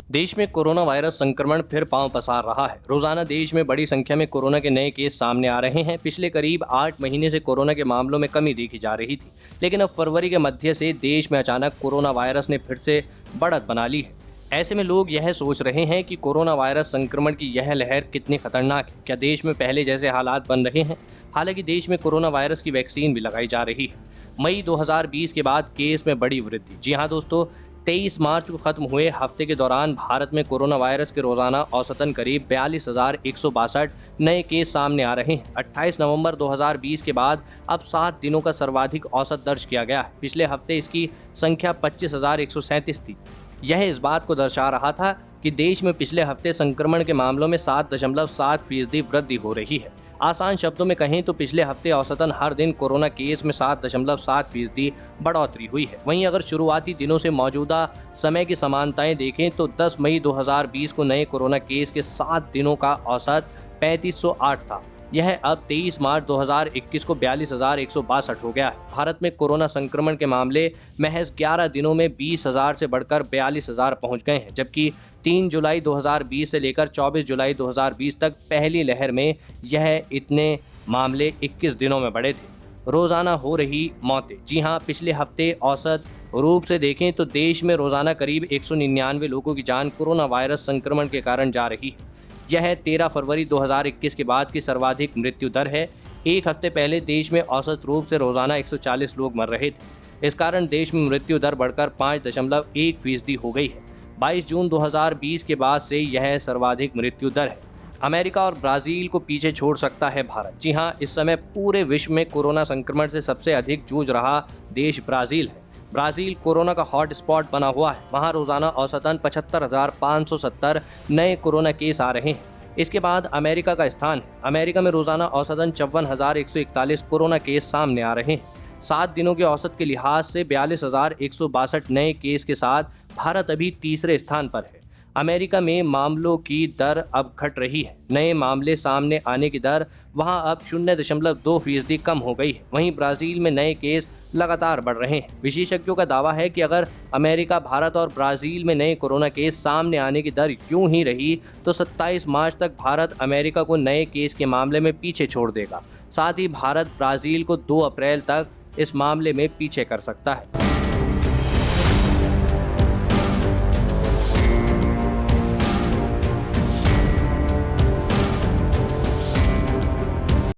देश में corona virus संक्रमण फिर पांव पसार रहा है। रोजाना देश में बड़ी संख्या में कोरोना के नए केस सामने आ रहे हैं। पिछले करीब 8 महीने से कोरोना के मामलों में कमी देखी जा रही थी, लेकिन अब फरवरी के मध्य से देश में अचानक कोरोना वायरस ने फिर से बढ़त बना ली है। ऐसे में लोग यह सोच रहे हैं कि कोरोना वायरस संक्रमण की यह लहर कितनी खतरनाक है। क्या देश में पहले जैसे हालात बन रहे हैं? हालांकि देश में कोरोना वायरस की वैक्सीन भी लगाई जा रही है। मई 2020 के बाद केस में बड़ी वृद्धि। जी हाँ दोस्तों, 23 मार्च को खत्म हुए हफ्ते के दौरान भारत में कोरोना वायरस के रोजाना औसतन करीब 42,162 नए केस सामने आ रहे हैं। 28 नवंबर 2020 के बाद अब 7 दिनों का सर्वाधिक औसत दर्ज किया गया है। पिछले हफ्ते इसकी संख्या 25,137 थी। यह इस बात को दर्शा रहा था कि देश में पिछले हफ्ते संक्रमण के मामलों में 7.7% वृद्धि हो रही है। आसान शब्दों में कहें तो पिछले हफ्ते औसतन हर दिन कोरोना केस में 7.7% बढ़ोतरी हुई है। वहीं अगर शुरुआती दिनों से मौजूदा समय की समानताएं देखें तो 10 मई 2020 को नए कोरोना केस के 7 दिनों का औसत 3508 था। यह अब 23 मार्च 2021 को 42,162 हो गया है। भारत में कोरोना संक्रमण के मामले महज 11 दिनों में 20,000 से बढ़कर 42,000 पहुंच गए हैं, जबकि 3 जुलाई 2020 से लेकर 24 जुलाई 2020 तक पहली लहर में यह इतने मामले 21 दिनों में बढ़े थे। रोजाना हो रही मौतें। जी हां, पिछले हफ्ते औसत रूप से देखें तो देश में रोजाना करीब 199 लोगों की जान कोरोना वायरस संक्रमण के कारण जा रही है। यह 13 फरवरी 2021 के बाद की सर्वाधिक मृत्यु दर है। एक हफ्ते पहले देश में औसत रूप से रोजाना 140 लोग मर रहे थे। इस कारण देश में मृत्यु दर बढ़कर 5.1% हो गई है। 22 जून 2020 के बाद से यह सर्वाधिक मृत्यु दर है। अमेरिका और ब्राजील को पीछे छोड़ सकता है भारत। जी हां, इस समय पूरे विश्व में कोरोना संक्रमण से सबसे अधिक जूझ रहा देश ब्राजील है। ब्राजील कोरोना का हॉट स्पॉट बना हुआ है। वहां रोजाना औसतन 75,570 नए कोरोना केस आ रहे हैं। इसके बाद अमेरिका का स्थान है। अमेरिका में रोजाना औसतन 54,141 कोरोना केस सामने आ रहे हैं। 7 दिनों के औसत के लिहाज से 42,162 नए केस के साथ भारत अभी तीसरे स्थान पर है। अमेरिका में मामलों की दर अब घट रही है। नए मामले सामने आने की दर वहां अब 0.2% कम हो गई है। वहीं ब्राजील में नए केस लगातार बढ़ रहे हैं। विशेषज्ञों का दावा है कि अगर अमेरिका, भारत और ब्राजील में नए कोरोना केस सामने आने की दर यूं ही रही तो 27 मार्च तक भारत अमेरिका को नए केस के मामले में पीछे छोड़ देगा। साथ ही भारत ब्राजील को 2 अप्रैल तक इस मामले में पीछे कर सकता है।